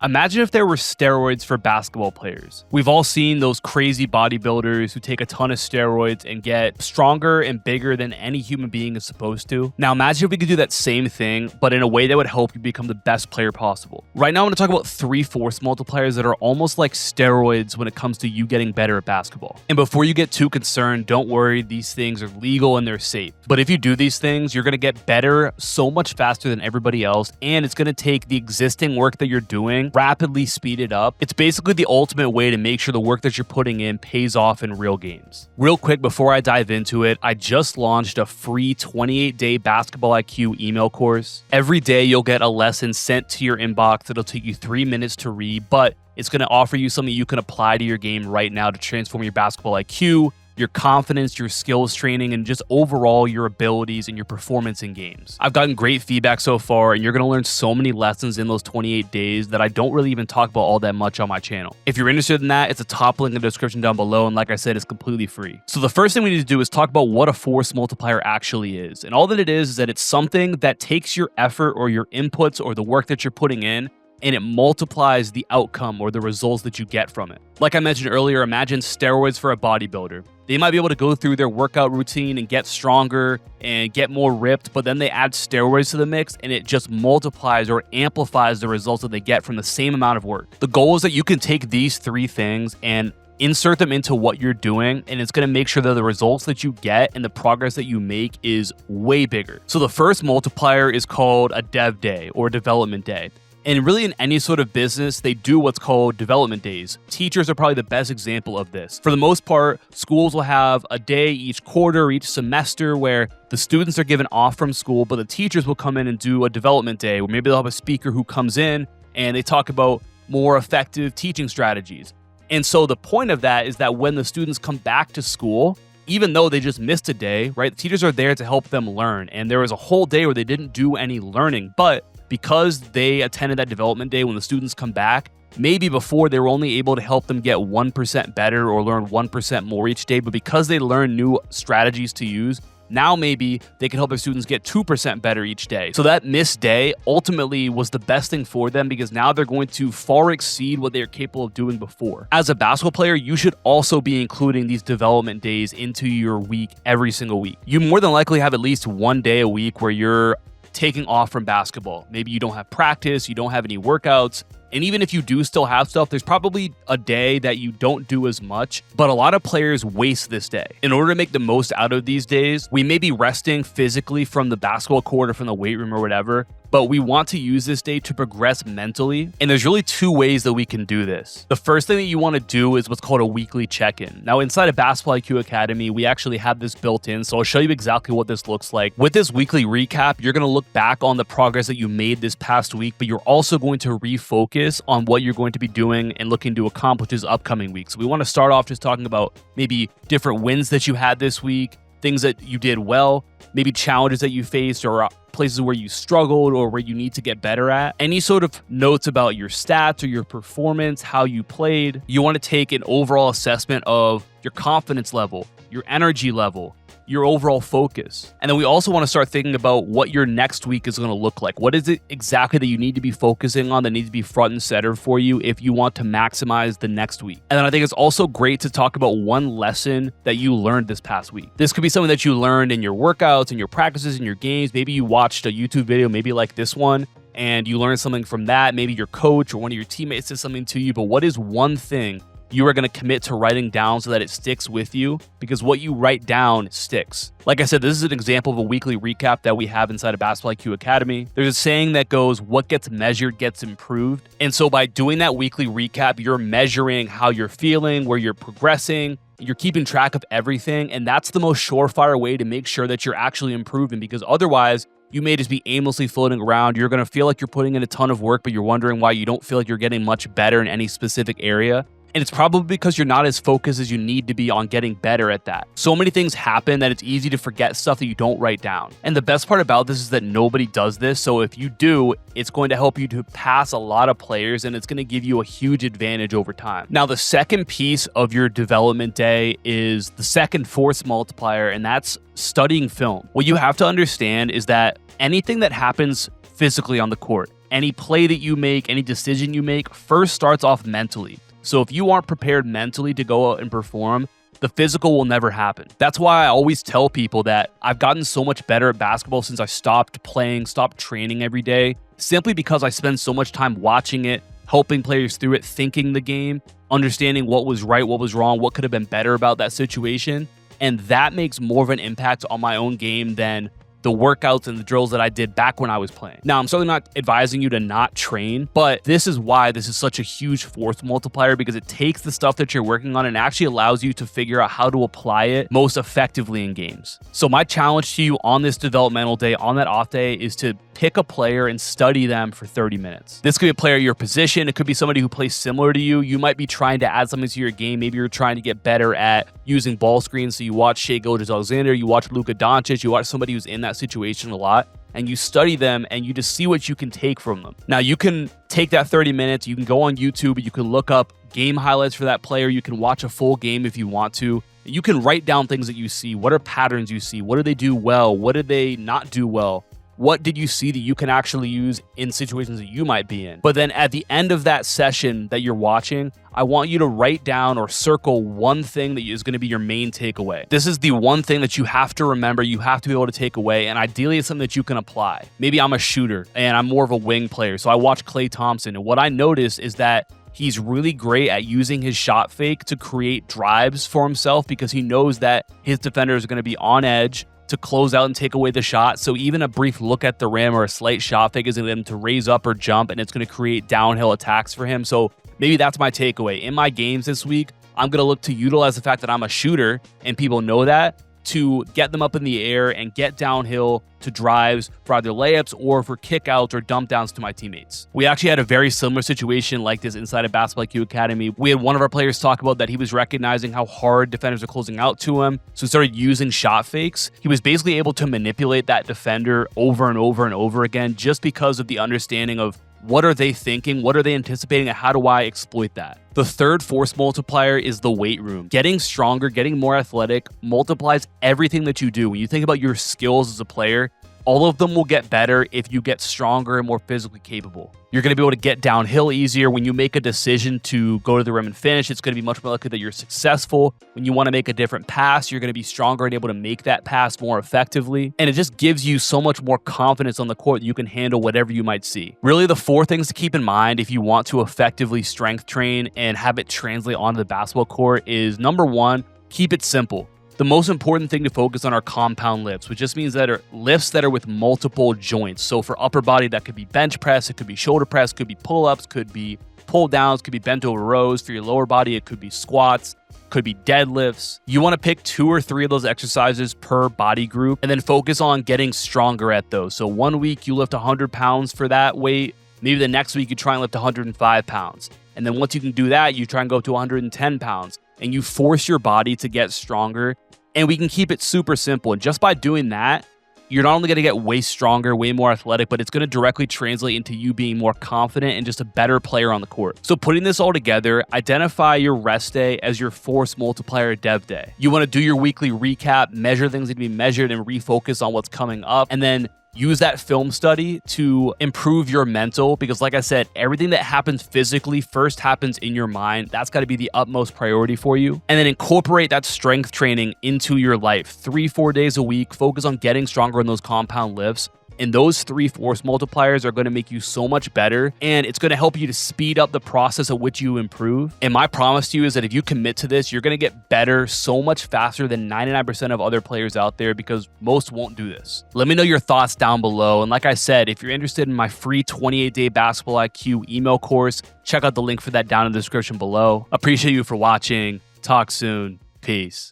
Imagine if there were steroids for basketball players. We've all seen those crazy bodybuilders who take a ton of steroids and get stronger and bigger than any human being is supposed to. Now imagine if we could do that same thing, but in a way that would help you become the best player possible. Right now I'm going to talk about 3 force multipliers that are almost like steroids when it comes to you getting better at basketball. And before you get too concerned, don't worry, these things are legal and they're safe. But if you do these things, you're going to get better so much faster than everybody else, and it's going to take the existing work that you're doing, rapidly speed it up. It's basically the ultimate way to make sure the work that you're putting in pays off in real games. Real quick, before I dive into it, I just launched a free 28-day basketball IQ email course. Every day you'll get a lesson sent to your inbox. It'll take you 3 minutes to read, but it's going to offer you something you can apply to your game right now to transform your basketball IQ, your confidence, your skills training, and just overall your abilities and your performance in games. I've gotten great feedback so far, and you're going to learn so many lessons in those 28 days that I don't really even talk about all that much on my channel. If you're interested in that, it's a top link in the description down below, and like I said, it's completely free. So the first thing we need to do is talk about what a force multiplier actually is. And all that it is that it's something that takes your effort or your inputs or the work that you're putting in, and it multiplies the outcome or the results that you get from it. Like I mentioned earlier, imagine steroids for a bodybuilder. They might be able to go through their workout routine and get stronger and get more ripped, but then they add steroids to the mix and it just multiplies or amplifies the results that they get from the same amount of work. The goal is that you can take these 3 things and insert them into what you're doing, and it's going to make sure that the results that you get and the progress that you make is way bigger. So the first multiplier is called a dev day or development day. And really in any sort of business, they do what's called development days. Teachers are probably the best example of this. For the most part, schools will have a day each quarter, each semester where the students are given off from school, but the teachers will come in and do a development day, where maybe they'll have a speaker who comes in and they talk about more effective teaching strategies. And so the point of that is that when the students come back to school, even though they just missed a day, right, the teachers are there to help them learn. And there was a whole day where they didn't do any learning, but because they attended that development day, when the students come back, maybe before they were only able to help them get 1% better or learn 1% more each day, but because they learned new strategies to use, now maybe they can help their students get 2% better each day. So that missed day ultimately was the best thing for them, because now they're going to far exceed what they were capable of doing before. As a basketball player, you should also be including these development days into your week every single week. You more than likely have at least 1 day a week where you're taking off from basketball. Maybe you don't have practice, you don't have any workouts, and even if you do still have stuff, there's probably a day that you don't do as much, but a lot of players waste this day. In order to make the most out of these days, we may be resting physically from the basketball court or from the weight room or whatever, but we want to use this day to progress mentally. And there's really 2 ways that we can do this. The first thing that you want to do is what's called a weekly check-in. Now, inside of Basketball IQ Academy, we actually have this built in, so I'll show you exactly what this looks like. With this weekly recap, you're going to look back on the progress that you made this past week, but you're also going to refocus on what you're going to be doing and looking to accomplish this upcoming week. So we want to start off just talking about maybe different wins that you had this week, things that you did well, maybe challenges that you faced, or places where you struggled or where you need to get better at. Any sort of notes about your stats or your performance, how you played. You want to take an overall assessment of your confidence level, your energy level, your overall focus. And then we also want to start thinking about what your next week is going to look like. What is it exactly that you need to be focusing on that needs to be front and center for you if you want to maximize the next week? And then I think it's also great to talk about one lesson that you learned this past week. This could be something that you learned in your workouts, in your practices, in your games. Maybe you watched a YouTube video, maybe like this one, and you learned something from that. Maybe your coach or one of your teammates said something to you, but what is one thing you are going to commit to writing down so that it sticks with you? Because what you write down sticks. Like I said, this is an example of a weekly recap that we have inside of Basketball IQ Academy. There's a saying that goes, what gets measured gets improved. And so by doing that weekly recap, you're measuring how you're feeling, where you're progressing, you're keeping track of everything. And that's the most surefire way to make sure that you're actually improving, because otherwise you may just be aimlessly floating around. You're going to feel like you're putting in a ton of work, but you're wondering why you don't feel like you're getting much better in any specific area. And it's probably because you're not as focused as you need to be on getting better at that. So many things happen that it's easy to forget stuff that you don't write down. And the best part about this is that nobody does this. So if you do, it's going to help you to pass a lot of players, and it's going to give you a huge advantage over time. Now, the second piece of your development day is the second force multiplier, and that's studying film. What you have to understand is that anything that happens physically on the court, any play that you make, any decision you make, first starts off mentally. So if you aren't prepared mentally to go out and perform, the physical will never happen. That's why I always tell people that I've gotten so much better at basketball since I stopped playing, stopped training every day, simply because I spend so much time watching it, helping players through it, thinking the game, understanding what was right, what was wrong, what could have been better about that situation. And that makes more of an impact on my own game than the workouts and the drills that I did back when I was playing. Now, I'm certainly not advising you to not train, but this is why this is such a huge force multiplier, because it takes the stuff that you're working on and actually allows you to figure out how to apply it most effectively in games. So my challenge to you on this developmental day, on that off day, is to pick a player and study them for 30 minutes. This could be a player at your position. It could be somebody who plays similar to you. You might be trying to add something to your game. Maybe you're trying to get better at using ball screens. So you watch Shai Gilgeous-Alexander, you watch Luka Doncic, you watch somebody who's in that situation a lot, and you study them and you just see what you can take from them. Now, you can take that 30 minutes, you can go on YouTube, you can look up game highlights for that player, you can watch a full game if you want to. You can write down things that you see. What are patterns you see? What do they do well? What did they not do well? What did you see that you can actually use in situations that you might be in? But then at the end of that session that you're watching, I want you to write down or circle one thing that is going to be your main takeaway. This is the one thing that you have to remember, you have to be able to take away, and ideally it's something that you can apply. Maybe I'm a shooter and I'm more of a wing player, so I watch Klay Thompson, and what I notice is that he's really great at using his shot fake to create drives for himself because he knows that his defenders are going to be on edge to close out and take away the shot. So even a brief look at the rim or a slight shot fake is going to get him to raise up or jump, and it's going to create downhill attacks for him. So maybe that's my takeaway. In my games this week, I'm going to look to utilize the fact that I'm a shooter and people know that, to get them up in the air and get downhill to drives for either layups or for kickouts or dump downs to my teammates. We actually had a very similar situation like this inside of Basketball IQ Academy. We had one of our players talk about that he was recognizing how hard defenders are closing out to him, so he started using shot fakes. He was basically able to manipulate that defender over and over and over again just because of the understanding of what are they thinking, what are they anticipating, and how do I exploit that? The third force multiplier is the weight room. Getting stronger, getting more athletic multiplies everything that you do. When you think about your skills as a player, all of them will get better if you get stronger and more physically capable. You're going to be able to get downhill easier. When you make a decision to go to the rim and finish, it's going to be much more likely that you're successful. When you want to make a different pass, you're going to be stronger and able to make that pass more effectively. And it just gives you so much more confidence on the court that you can handle whatever you might see. Really, the four things to keep in mind if you want to effectively strength train and have it translate onto the basketball court is, number one, keep it simple. The most important thing to focus on are compound lifts, which just means that are lifts that are with multiple joints. So for upper body, that could be bench press, it could be shoulder press, could be pull-ups, could be pull downs, could be bent over rows. For your lower body, it could be squats, could be deadlifts. You want to pick 2 or 3 of those exercises per body group and then focus on getting stronger at those. So one week you lift 100 pounds for that weight. Maybe the next week you try and lift 105 pounds. And then once you can do that, you try and go to 110 pounds. And you force your body to get stronger. And we can keep it super simple. And just by doing that, you're not only going to get way stronger, way more athletic, but it's going to directly translate into you being more confident and just a better player on the court. So putting this all together, identify your rest day as your force multiplier dev day. You want to do your weekly recap, measure things that need to be measured, and refocus on what's coming up. And then use that film study to improve your mental, because like I said, everything that happens physically first happens in your mind. That's got to be the utmost priority for you. And then incorporate that strength training into your life. 3-4 days a week, focus on getting stronger in those compound lifts. And those 3 force multipliers are going to make you so much better. And it's going to help you to speed up the process at which you improve. And my promise to you is that if you commit to this, you're going to get better so much faster than 99% of other players out there, because most won't do this. Let me know your thoughts down below. And like I said, if you're interested in my free 28-day Basketball IQ email course, check out the link for that down in the description below. Appreciate you for watching. Talk soon. Peace.